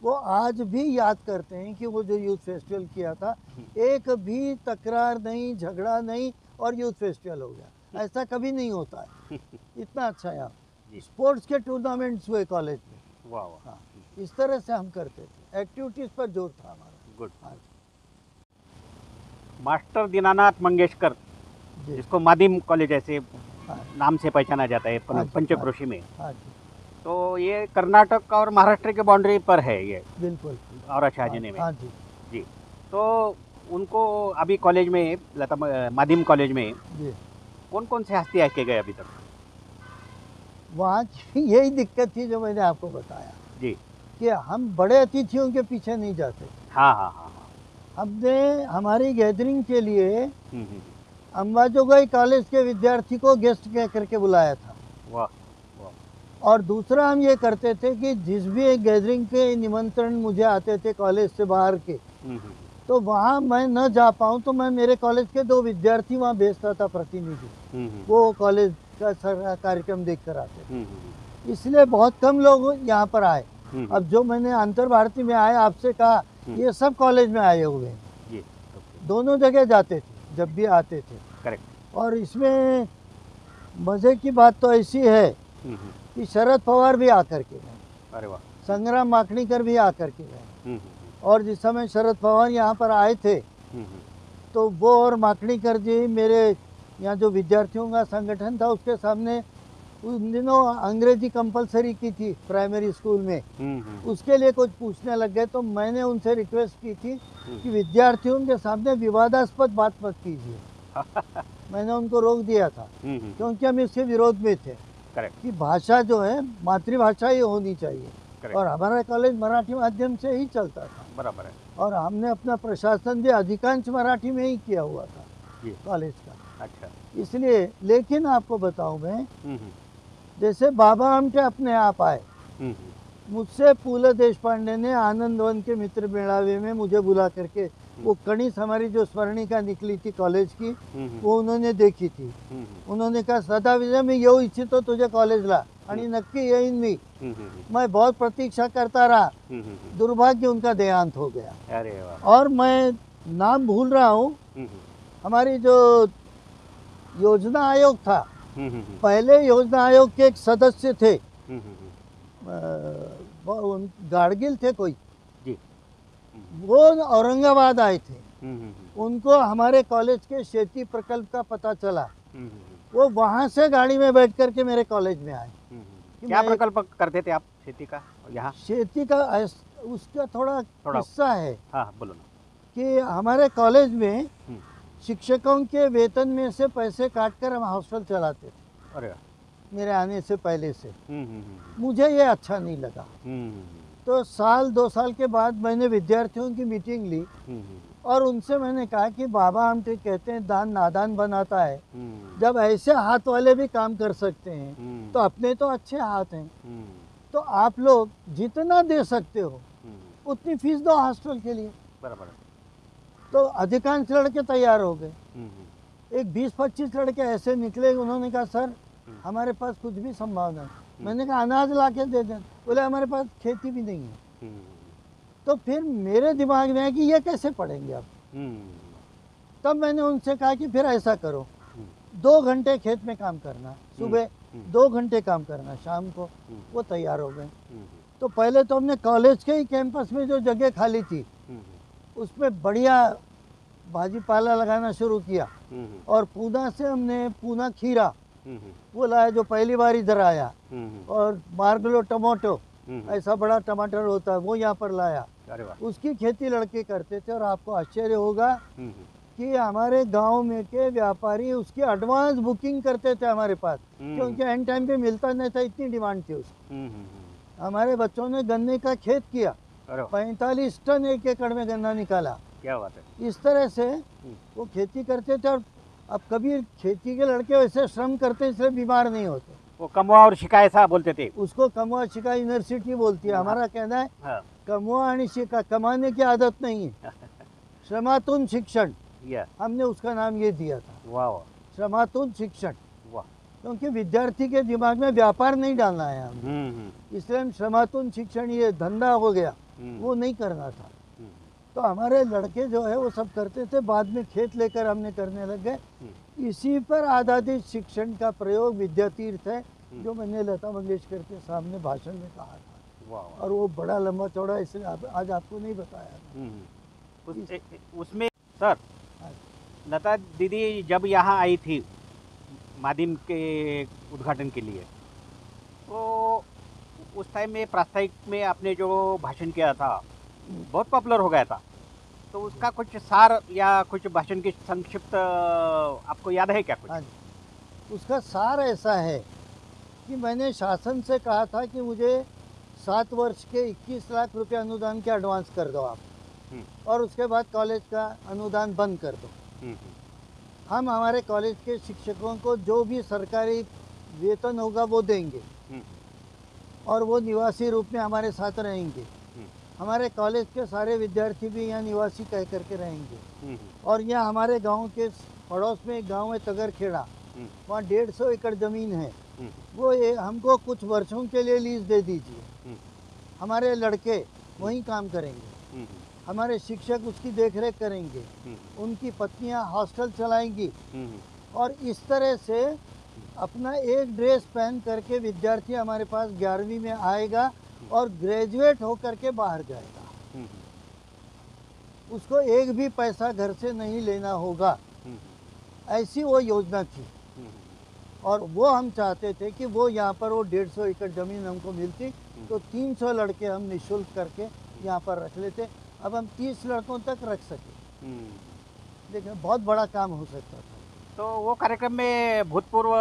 वो आज भी याद करते हैं कि वो जो यूथ फेस्टिवल किया था, एक भी तकरार नहीं, झगड़ा नहीं, और यूथ फेस्टिवल हो गया। ऐसा कभी नहीं होता है। इतना अच्छा यहाँ स्पोर्ट्स के टूर्नामेंट्स हुए कॉलेज में। वाह। हाँ, इस तरह से हम करते थे, एक्टिविटीज पर जोर था हमारा। गुड। मास्टर दीनानाथ मंगेशकर, जिसको माध्यम कॉलेज ऐसे नाम से पहचाना जाता है पंचक्रोशी में, तो ये कर्नाटक और महाराष्ट्र के बाउंड्री पर है ये बिल्कुल। औरा शाहजनी में। हाँ जी जी। तो उनको अभी कॉलेज में लता माध्यम कॉलेज में जी। कौन कौन से हस्ती के गए अभी तक? वहाँ की यही दिक्कत थी जो मैंने आपको बताया जी। कि हम बड़े अतिथियों के पीछे नहीं जाते। हाँ हाँ हाँ हाँ। हमने हमारी गैदरिंग के लिए हम्म। अंबाजोगाई कॉलेज के विद्यार्थी को गेस्ट कह करके बुलाया था। वाह वाह। और दूसरा हम ये करते थे कि जिस भी एक गैदरिंग के निमंत्रण मुझे आते थे कॉलेज से बाहर के, तो वहाँ मैं न जा पाऊँ तो मैं मेरे कॉलेज के 2 विद्यार्थी वहाँ भेजता था प्रतिनिधि, वो कॉलेज का सारा कार्यक्रम देख कर आते। इसलिए बहुत कम लोग यहाँ पर आए। अब जो मैंने अंतर भारती में आए आपसे कहा, ये सब कॉलेज में आए हुए हैं, दोनों जगह जाते थे जब भी आते थे। करेक्ट। और इसमें मज़े की बात तो ऐसी है कि शरद पवार भी आकर के गए। अरे वाह। संग्राम माखणीकर भी आकर के गए। और जिस समय शरद पवार यहाँ पर आए थे तो वो और माखणीकर जी मेरे यहाँ जो विद्यार्थियों का संगठन था उसके सामने उन दिनों अंग्रेजी कंपलसरी की थी प्राइमरी स्कूल में, उसके लिए कुछ पूछने लग गए। तो मैंने उनसे रिक्वेस्ट की थी कि विद्यार्थियों के सामने विवादास्पद बात मत कीजिए। मैंने उनको रोक दिया था क्योंकि हम इसके विरोध में थे। करेक्ट। कि भाषा जो है मातृभाषा ही होनी चाहिए। और हमारा कॉलेज मराठी माध्यम से ही चलता था। बराबर है। और हमने अपना प्रशासन भी अधिकांश मराठी में ही किया हुआ था कॉलेज का। अच्छा। इसलिए लेकिन आपको बताऊं मैं, जैसे बाबा आमटे अपने आप आए, मुझसे पूले देशपांडे ने आनंदवन के मित्र मेलावे में मुझे बुला करके वो कणिस हमारी जो स्वर्णिका निकली थी कॉलेज की, वो उन्होंने देखी थी। उन्होंने कहा सदा विजय मैं येऊ इच्छितो तुझे कॉलेजला आणि नक्की येईन मी। मैं बहुत प्रतीक्षा करता रहा, दुर्भाग्य उनका देहांत हो गया। अरे वाह। और मैं नाम भूल रहा हूँ, हमारी जो योजना आयोग था, पहले योजना आयोग के एक सदस्य थे, गाडगिल थे कोई जी। वो औरंगाबाद आए थे। उनको हमारे कॉलेज के शेती प्रकल्प का पता चला, वो वहाँ से गाड़ी में बैठ करके मेरे कॉलेज में आए। क्या प्रकल्प करते थे आप शेती का यहाँ? शेती का उसका थोड़ा किस्सा है। हाँ बोलो ना। कि हमारे कॉलेज में शिक्षकों के वेतन में से पैसे काटकर हम हॉस्टल चलाते थे। अरे मेरे आने से पहले से मुझे ये अच्छा नहीं लगा। तो साल 2 साल के बाद मैंने विद्यार्थियों की मीटिंग ली और उनसे मैंने कहा कि बाबा आमटे कहते हैं दान नादान बनाता है, जब ऐसे हाथ वाले भी काम कर सकते हैं तो अपने तो अच्छे हाथ हैं, तो आप लोग जितना दे सकते हो उतनी फीस दो हॉस्टल के लिए। बराबर। तो अधिकांश लड़के तैयार हो गए। एक 20-25 लड़के ऐसे निकले, उन्होंने कहा सर हमारे पास कुछ भी संभावना है। मैंने कहा अनाज ला के दे दें। बोले हमारे पास खेती भी नहीं है। तो फिर मेरे दिमाग में है कि ये कैसे पढ़ेंगे आप। तब मैंने उनसे कहा कि फिर ऐसा करो, 2 घंटे खेत में काम करना, सुबह 2 घंटे काम करना, शाम को। वो तैयार हो गए। तो पहले तो हमने कॉलेज के ही कैंपस में जो जगह खाली थी उसमें बढ़िया भाजी पाला लगाना शुरू किया। और पूना से हमने पूना खीरा वो लाया जो पहली बार इधर आया, और मार्गलो टमाटो ऐसा बड़ा टमाटर होता है वो यहाँ पर लाया। उसकी खेती लड़के करते थे। और आपको आश्चर्य होगा कि हमारे गांव में के व्यापारी उसकी एडवांस बुकिंग करते थे हमारे पास, क्योंकि एंड टाइम पे मिलता नहीं था, इतनी डिमांड थी उसकी। हमारे बच्चों ने गन्ने का खेत किया, 45 टन 1 एकड़ में गन्ना निकाला। क्या बात है। इस तरह से वो खेती करते थे। और अब कभी खेती के लड़के वैसे श्रम करते इसलिए बीमार नहीं होते। वो कमवा और शिका ऐसा बोलते थे उसको। कमवा शिका यूनिवर्सिटी बोलती है। हमारा कहना है कमवा और शिका, कमाने की आदत नहीं है, श्रमातून शिक्षण, हमने उसका नाम ये दिया था। वाह। श्रमातून शिक्षण। वाह। क्योंकि विद्यार्थी के दिमाग में व्यापार नहीं डालना है हमें, इसलिए हम श्रमातून शिक्षण, ये धंधा हो गया, वो नहीं करना था। तो हमारे लड़के जो है वो सब करते थे। बाद में खेत लेकर हमने करने लग गए। इसी पर आधारित शिक्षण का प्रयोग विद्यातीर्थ है, जो मैंने लता मंगेशकर के सामने भाषण में कहा था। और वो बड़ा लंबा चौड़ा, इसलिए आज आपको नहीं बताया। उसमें सर लता दीदी जब यहाँ आई थी माध्यम के उद्घाटन के लिए, तो उस टाइम में प्रास्ताविक में आपने जो भाषण किया था बहुत पॉपुलर हो गया था, तो उसका कुछ सार या कुछ भाषण की संक्षिप्त आपको याद है क्या कुछ? हाँ जी, उसका सार ऐसा है कि मैंने शासन से कहा था कि मुझे 7 वर्ष के 21 लाख रुपए अनुदान के एडवांस कर दो आप, और उसके बाद कॉलेज का अनुदान बंद कर दो। हम हमारे कॉलेज के शिक्षकों को जो भी सरकारी वेतन होगा वो देंगे, और वो निवासी रूप में हमारे साथ रहेंगे। हमारे कॉलेज के सारे विद्यार्थी भी यहाँ निवासी कह करके रहेंगे। और यहाँ हमारे गांव के पड़ोस में एक गांव है तगरखेड़ा, वहाँ 150 एकड़ ज़मीन है, वो ये हमको कुछ वर्षों के लिए लीज दे दीजिए। हमारे लड़के वहीं काम करेंगे, हमारे शिक्षक उसकी देखरेख करेंगे, उनकी पत्नियां हॉस्टल चलाएंगी, और इस तरह से अपना एक ड्रेस पहन करके विद्यार्थी हमारे पास 11वीं में आएगा और ग्रेजुएट होकर के बाहर जाएगा। उसको एक भी पैसा घर से नहीं लेना होगा, ऐसी वो योजना थी। और वो हम चाहते थे कि वो यहाँ पर वो 150 एकड़ ज़मीन हमको मिलती तो 300 लड़के हम निःशुल्क करके यहाँ पर रख लेते। अब हम 30 लड़कों तक रख सके, लेकिन बहुत बड़ा काम हो सकता था। तो वो कार्यक्रम में भूतपूर्व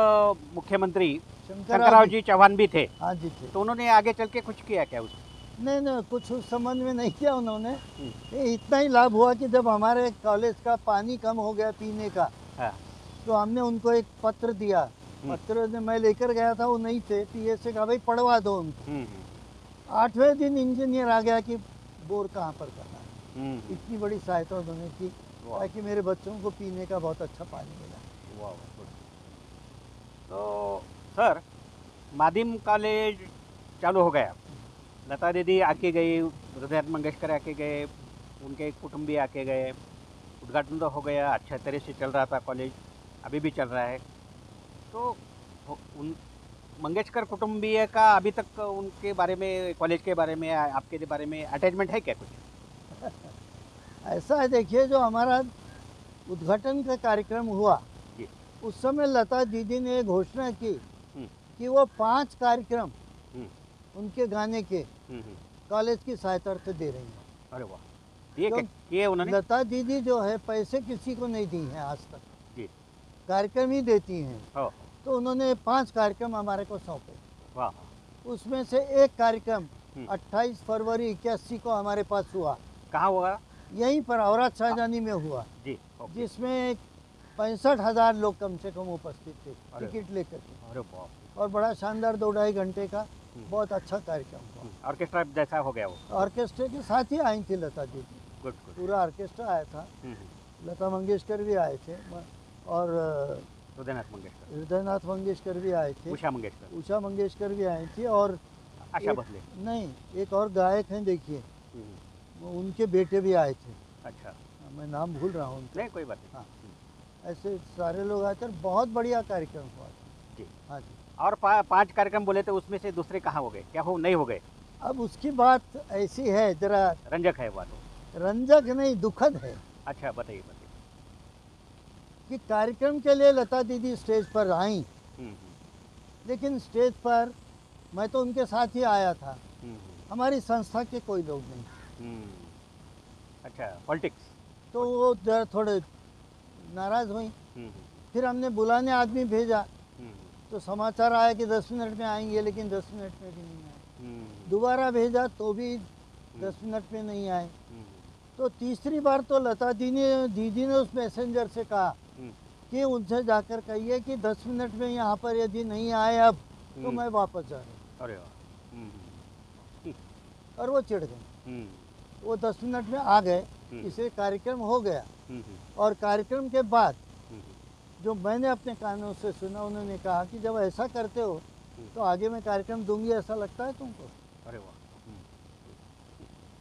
मुख्यमंत्री शंकरराव शंकरराव जी चौहान भी थे, हाँ जी थे। तो उन्होंने आगे चल के कुछ किया क्या उसमें? नहीं नहीं, कुछ उस संबंध में नहीं किया उन्होंने। ये इतना ही लाभ हुआ कि जब हमारे कॉलेज का पानी कम हो गया पीने का, हाँ। तो हमने उनको एक पत्र दिया। पत्र मैं लेकर गया था, वो नहीं थे, पीए से कहा भाई पढ़वा दो उनको। 8वें दिन इंजीनियर आ गया कि बोर कहाँ पर करना है। इतनी बड़ी सहायता उन्होंने की ताकि मेरे बच्चों को पीने का बहुत अच्छा पानी मिला। तो सर, माध्यम कॉलेज चालू हो गया, लता दीदी आके गई, हृदयनाथ मंगेशकर आके गए, उनके कुटुंबी आके गए, उद्घाटन तो हो गया, अच्छा तरह से चल रहा था कॉलेज, अभी भी चल रहा है। तो उन मंगेशकर कुटुंबीय का अभी तक उनके बारे में, कॉलेज के बारे में, आपके बारे में अटैचमेंट है क्या कुछ? ऐसा है, देखिए जो हमारा उद्घाटन का कार्यक्रम हुआ उस समय लता दीदी ने घोषणा की कि वो 5 कार्यक्रम उनके गाने के कॉलेज की सहायता से दे रही हैं। अरे वाह, ये उन्होंने, लता दीदी जो है पैसे किसी को नहीं दी हैं आज तक जी, कार्यक्रम ही देती हैं। तो उन्होंने 5 कार्यक्रम हमारे को सौंपे। वाह। उसमें से एक कार्यक्रम 28 फरवरी 81 को हमारे पास हुआ। कहाँ हुआ? यहीं पर औरत शाहजहानी में हुआ जी, जिसमें 65,000 लोग कम से कम उपस्थित थे टिकट लेकर के। अरे बाप। और बड़ा शानदार 2-2.5 घंटे का बहुत अच्छा कार्यक्रम हुआ। ऑर्केस्ट्रा जैसा हो गया वो? ऑर्केस्ट्रा के साथ ही आई थी लता दीदी। गुड। पूरा ऑर्केस्ट्रा आया था। लता मंगेशकर भी आए थे, और हृदयनाथ मंगेशकर भी आए थे, उषा मंगेशकर भी आई थी, और आशा भोसले नहीं, एक और गायक हैं देखिए, उनके बेटे भी आए थे। अच्छा, मैं नाम भूल रहा हूँ। नहीं कोई बात नहीं। हाँ, ऐसे सारे लोग आए थे, बहुत बढ़िया कार्यक्रम हुआ जी। हाँ जी। और 5 कार्यक्रम बोले थे, उसमें से दूसरे कहाँ हो गए, क्या हो नहीं हो गए? अब उसकी बात ऐसी है, जरा रंजक है बात। रंजक नहीं, दुखद है। अच्छा, बताइए कि कार्यक्रम के लिए लता दीदी स्टेज पर आई, लेकिन स्टेज पर मैं तो उनके साथ ही आया था, हमारी संस्था के कोई लोग नहीं। अच्छा, पॉलिटिक्स। तो वो जरा थोड़े नाराज हुई। फिर हमने बुलाने आदमी भेजा, तो समाचार आया कि 10 मिनट में आएंगे, लेकिन 10 मिनट में भी नहीं आए। दोबारा भेजा तो भी 10 मिनट में नहीं आए। तो तीसरी बार तो लता दीदी ने उस मैसेंजर से कहा कि उनसे जाकर कहिए कि 10 मिनट में यहाँ पर यदि नहीं आए अब तो मैं वापस जा रहा हूँ। अरे वाह। और वो चिढ़ गए। वो 10 मिनट में आ गए, इसे कार्यक्रम हो गया। और कार्यक्रम के बाद जो मैंने अपने कानों से सुना, उन्होंने कहा कि जब ऐसा करते हो तो आगे मैं कार्यक्रम दूंगी, ऐसा लगता है तुमको? अरे वाह।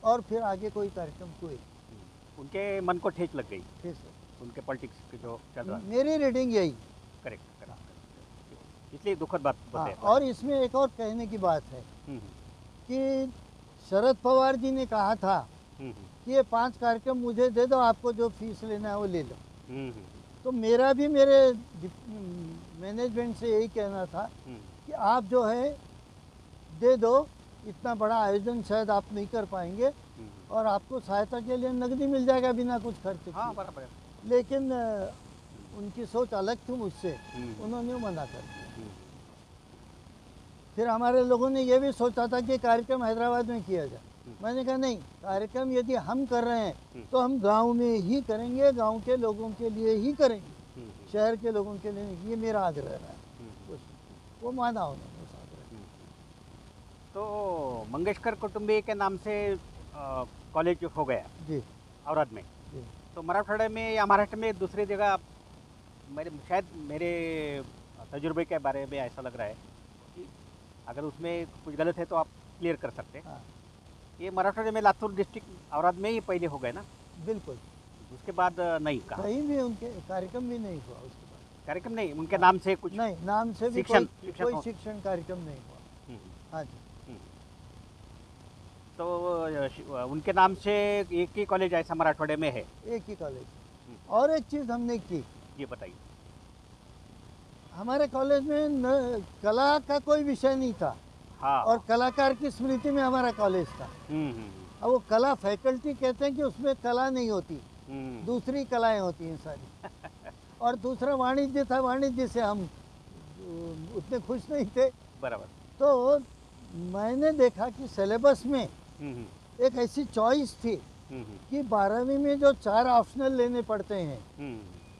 और फिर आगे कोई कार्यक्रम हुए, उनके मन को ठेस लग गई। ठेस, उनके पॉलिटिक्स की जो चल रहा। मेरी रीडिंग यही। करेक्ट, इसलिए दुखद बात बताया। और इसमें एक और कहने की बात है कि शरद पवार जी ने कहा था कि ये 5 कार्यक्रम मुझे दे दो, आपको जो फीस लेना है वो ले लो। तो मेरा भी मेरे मैनेजमेंट से यही कहना था कि आप जो है दे दो, इतना बड़ा आयोजन शायद आप नहीं कर पाएंगे और आपको सहायता के लिए नकदी मिल जाएगा बिना कुछ खर्च किए। हाँ बराबर है। लेकिन उनकी सोच अलग थी मुझसे, उन्होंने मना कर दिया। फिर हमारे लोगों ने ये भी सोचा था कि कार्यक्रम हैदराबाद में किया जाए। मैंने कहा नहीं, कार्यक्रम यदि हम कर रहे हैं तो हम गांव में ही करेंगे, गांव के लोगों के लिए ही करेंगे, शहर के लोगों के लिए नहीं। ये मेरा आग्रह रहा है। वो माना उन्होंने उस आग्रह। तो मंगेशकर कुटुंबी के नाम से कॉलेज हो गया जी औरत में। जी। तो मराठवाड़े में या महाराष्ट्र में दूसरी जगह शायद मेरे तजुर्बे के बारे में ऐसा लग रहा है कि अगर उसमें कुछ गलत है तो आप क्लियर कर सकते हैं। हाँ ये मराठवाड़े में लातूर डिस्ट्रिक्ट औरत में ही पहले हो गए ना? बिल्कुल। उसके बाद नहीं कहा कहीं भी उनके कार्यक्रम भी नहीं हुआ उसके बाद। कार्यक्रम नहीं, उनके नाम से कुछ नहीं, नाम से भी कोई शिक्षण कार्यक्रम नहीं हुआ। हाँ जी। तो उनके नाम से एक ही कॉलेज ऐसा मराठवाड़े में है? एक ही कॉलेज। और एक चीज़ हमने की, ये बताइए। हमारे कॉलेज में कला का कोई विषय नहीं था। हाँ। और कलाकार की स्मृति में हमारा कॉलेज था। अब वो कला फैकल्टी कहते हैं कि उसमें कला नहीं होती, दूसरी कलाएं होती हैं सारी। और दूसरा वाणिज्य था, वाणिज्य से हम उतने खुश नहीं थे। बराबर। तो मैंने देखा कि सिलेबस में एक ऐसी चॉइस थी कि 12वीं में जो 4 ऑप्शनल लेने पड़ते हैं,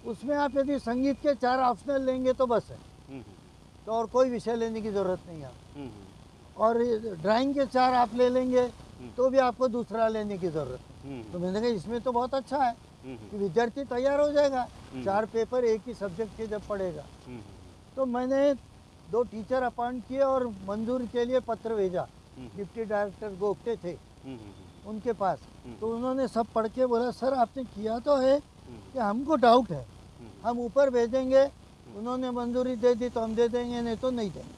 उसमें आप यदि संगीत के 4 ऑप्शनल लेंगे तो बस है, तो और कोई विषय लेने की ज़रूरत नहीं है। और ड्राइंग के 4 आप ले लेंगे तो भी आपको दूसरा लेने की ज़रूरत नहीं। तो मैंने कहा इसमें तो बहुत अच्छा है कि विद्यार्थी तैयार हो जाएगा, 4 पेपर एक ही सब्जेक्ट के जब पढ़ेगा। तो मैंने 2 टीचर अपॉइंट किए और मंजूरी के लिए पत्र भेजा। डिप्टी डायरेक्टर गोप्टे थे उनके पास। तो उन्होंने सब पढ़ के बोला सर आपने किया तो है कि हमको डाउट है, हम ऊपर भेजेंगे, उन्होंने मंजूरी दे दी तो हम दे देंगे, नहीं तो नहीं देंगे।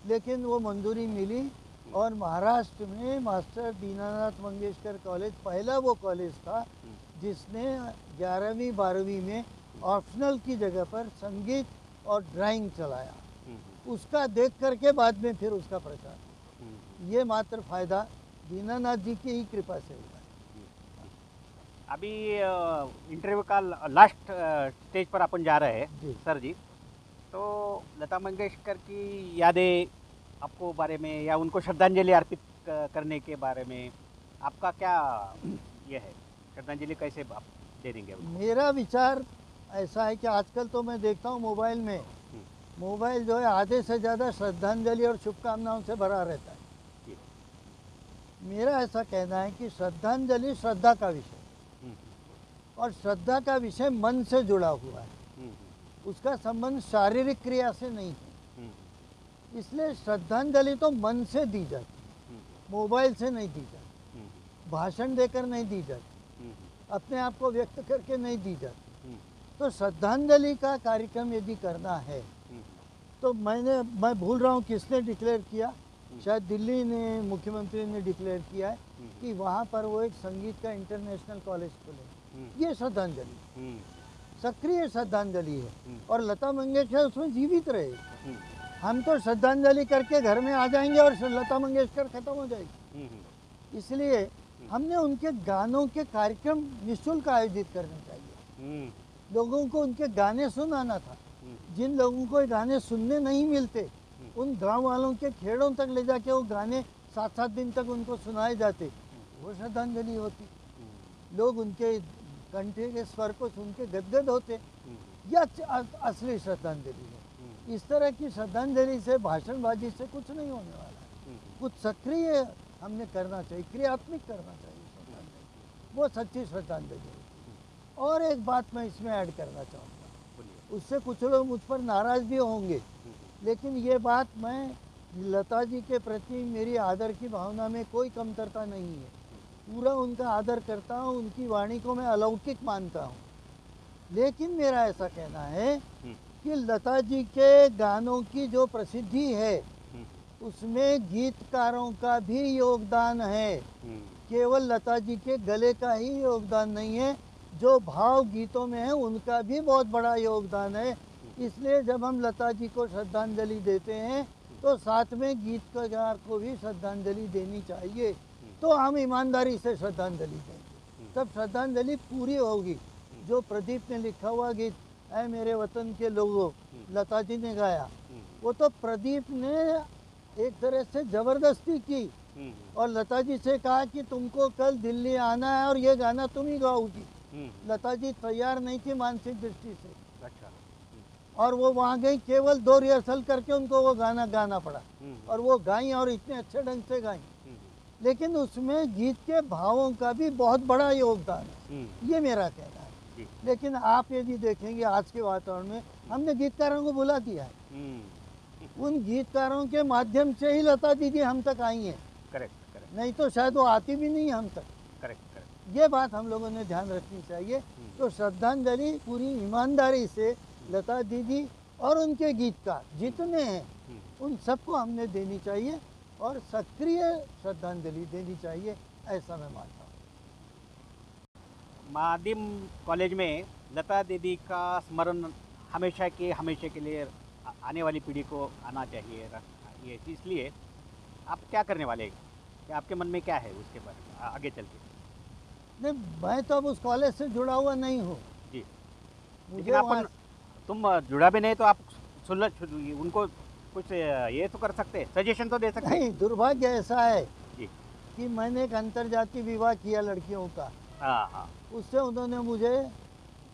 लेकिन वो मंजूरी मिली और महाराष्ट्र में मास्टर दीनानाथ मंगेशकर कॉलेज पहला वो कॉलेज था जिसने 11वीं 12वीं में ऑप्शनल की जगह पर संगीत और ड्राइंग चलाया। उसका देख करके बाद में फिर उसका प्रचार। ये मात्र फायदा दीनानाथ जी की ही कृपा से हुआ। अभी इंटरव्यू का लास्ट स्टेज पर अपन जा रहे हैं सर जी। तो लता मंगेशकर की यादें आपको बारे में या उनको श्रद्धांजलि अर्पित करने के बारे में आपका क्या ये है? श्रद्धांजलि कैसे आप दे देंगे? मेरा विचार ऐसा है कि आजकल तो मैं देखता हूँ मोबाइल में, मोबाइल जो है आधे से ज़्यादा श्रद्धांजलि और शुभकामनाओं से भरा रहता है। मेरा ऐसा कहना है कि श्रद्धांजलि श्रद्धा का विषय, और श्रद्धा का विषय मन से जुड़ा हुआ है, उसका संबंध शारीरिक क्रिया से नहीं है। इसलिए श्रद्धांजलि तो मन से दी जाती, मोबाइल से नहीं दी जाती, भाषण देकर नहीं दी जाती, अपने आप को व्यक्त करके नहीं दी जाती। तो श्रद्धांजलि का कार्यक्रम यदि करना है तो मैं भूल रहा हूँ किसने डिक्लेयर किया, शायद दिल्ली ने, मुख्यमंत्री ने डिक्लेयर किया है कि वहाँ पर वो एक संगीत का इंटरनेशनल कॉलेज खोले। ये श्रद्धांजलि, सक्रिय श्रद्धांजलि है और लता मंगेशकर उसमें जीवित रहे। हम तो श्रद्धांजलि करके घर में आ जाएंगे और लता मंगेशकर खत्म हो जाएगी। इसलिए हमने उनके गानों के कार्यक्रम निःशुल्क आयोजित करने चाहिए। लोगों को उनके गाने सुनाना था। जिन लोगों को गाने सुनने नहीं मिलते उन गांव वालों के खेड़ों तक ले जाके वो गाने 7-7 दिन तक उनको सुनाए जाते, वो श्रद्धांजलि होती। लोग उनके कंठे के स्वर को सुन के गदगद होते, यह असली श्रद्धांजलि है। इस तरह की श्रद्धांजलि से, भाषणबाजी से कुछ नहीं होने वाला है। कुछ सक्रिय हमने करना चाहिए, क्रियात्मक करना चाहिए श्रद्धांजलि, वो सच्ची श्रद्धांजलि है। और एक बात मैं इसमें ऐड करना चाहूँगा, उससे कुछ लोग मुझ पर नाराज भी होंगे, लेकिन ये बात, मैं लता जी के प्रति मेरी आदर की भावना में कोई कमतरता नहीं है, पूरा उनका आदर करता हूँ, उनकी वाणी को मैं अलौकिक मानता हूँ। लेकिन मेरा ऐसा कहना है कि लता जी के गानों की जो प्रसिद्धि है उसमें गीतकारों का भी योगदान है, केवल लता जी के गले का ही योगदान नहीं है, जो भाव गीतों में है उनका भी बहुत बड़ा योगदान है। इसलिए जब हम लता जी को श्रद्धांजलि देते हैं तो साथ में गीतकार को भी श्रद्धांजलि देनी चाहिए। तो हम ईमानदारी से श्रद्धांजलि देंगे, तब श्रद्धांजलि पूरी होगी। जो प्रदीप ने लिखा हुआ गीत ऐ मेरे वतन के लोगों, लता जी ने गाया, वो तो प्रदीप ने एक तरह से जबरदस्ती की और लता जी से कहा कि तुमको कल दिल्ली आना है और ये गाना तुम ही गाओगी। लता जी तैयार नहीं थी मानसिक दृष्टि से। अच्छा। और वो वहाँ गई, केवल 2 रिहर्सल करके उनको वो गाना गाना पड़ा और वो गाई और इतने अच्छे ढंग से गाई। लेकिन उसमें गीत के भावों का भी बहुत बड़ा योगदान है, ये मेरा कहना है। लेकिन आप यदि देखेंगे आज के वातावरण में हमने गीतकारों को बुला दिया है, उन गीतकारों के माध्यम से ही लता दीदी हम तक आई हैं। करेक्ट। नहीं तो शायद वो आती भी नहीं हम तक। करेक्ट। ये बात हम लोगों ने ध्यान रखनी चाहिए। तो श्रद्धांजलि पूरी ईमानदारी से लता दीदी और उनके गीतकार जितने हैं उन सबको हमने देनी चाहिए और सक्रिय श्रद्धांजलि देनी चाहिए, ऐसा मैं मानता हूँ। माध्यम कॉलेज में लता दीदी का स्मरण हमेशा के लिए आने वाली पीढ़ी को आना चाहिए। ये इसलिए आप क्या करने वाले हैं, क्या आपके मन में क्या है उसके बारे में आगे चल के? नहीं, मैं तो अब उस कॉलेज से जुड़ा हुआ नहीं हूँ जी। मुझे तुम जुड़ा भी नहीं तो आप उनको कुछ ये तो कर सकते, सजेशन तो दे सकते। नहीं, दुर्भाग्य ऐसा है जी कि मैंने एक अंतर्जातीय विवाह किया लड़कियों का। हाँ। उससे उन्होंने मुझे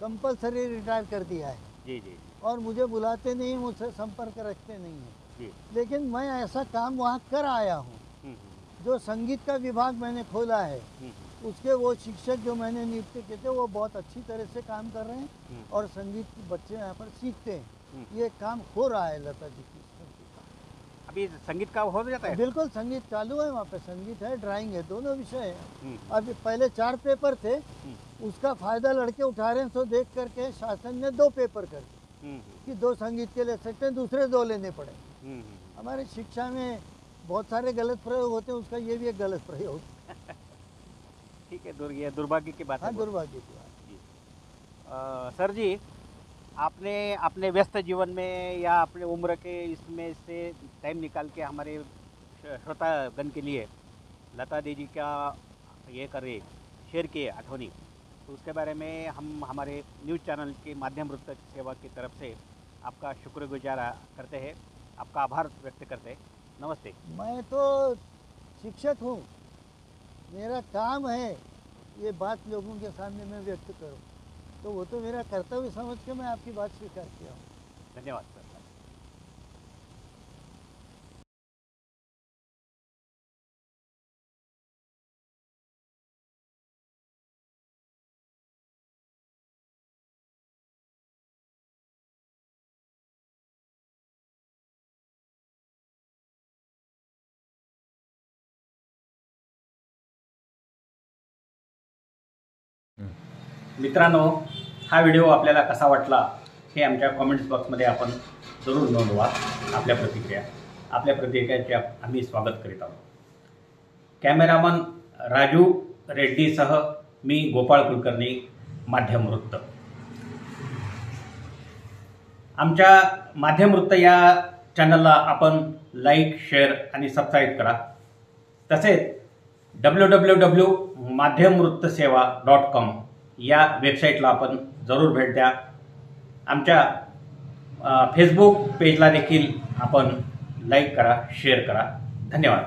कंपलसरी रिटायर कर दिया है। जी। और मुझे बुलाते नहीं, मुझसे संपर्क रखते नहीं हैं जी। लेकिन मैं ऐसा काम वहाँ कर आया हूँ। जो संगीत का विभाग मैंने खोला है उसके वो शिक्षक जो मैंने नियुक्त किए थे वो बहुत अच्छी तरह से काम कर रहे हैं और संगीत के बच्चे यहाँ पर सीखते हैं। ये काम हो रहा है लता जी की। अभी संगीत का हो जाता है? बिल्कुल, संगीत चालू है वहाँ पे। संगीत है, ड्राइंग है, दोनों विषय है। अभी पहले 4 पेपर थे, उसका फायदा लड़के उठा रहे हैं। तो देख करके शासन ने 2 पेपर कर दिए कि 2 संगीत के ले सकते हैं, दूसरे 2 लेने पड़े। हमारे शिक्षा में बहुत सारे गलत प्रयोग होते हैं, उसका ये भी एक गलत प्रयोग। ठीक है, ये दुर्भाग्य की बात है। हाँ, दुर्भाग्य की बात जी। सर जी, आपने अपने व्यस्त जीवन में या अपने उम्र के इसमें से टाइम निकाल के हमारे श्रोतागण के लिए लता दीदी का ये करे शेयर किए आठवनी, तो उसके बारे में हम हमारे न्यूज़ चैनल के माध्यम वृत्त सेवा की तरफ से आपका शुक्रगुजार करते हैं, आपका आभार व्यक्त करते हैं। नमस्ते। मैं तो शिक्षक हूँ, मेरा काम है ये बात लोगों के सामने मैं व्यक्त करूँ, तो वो तो मेरा कर्तव्य समझ के मैं आपकी बात स्वीकार किया हूँ। धन्यवाद सर। मित्रांनो, हा व्हिडिओ आपल्याला कसा वाटला हे आमच्या कॉमेंट्स बॉक्समध्ये आपण जरूर नोंदवा आपल्या प्रतिक्रियाचे आम्ही स्वागत करीत आहोत। कॅमेरामन राजू रेड्डीसह मी गोपाळ कुलकर्णी, माध्यम वृत्त। आमच्या माध्यम वृत्त या चॅनलला आपण लाईक, शेअर आणि सबस्क्राईब करा। तसेच www.माध्यमवृत्तसेवा.com या वेबसाईटला आपण जरूर भेट द्या। आमच्या फेसबुक पेजला देखील आपण लाईक करा, शेअर करा। धन्यवाद।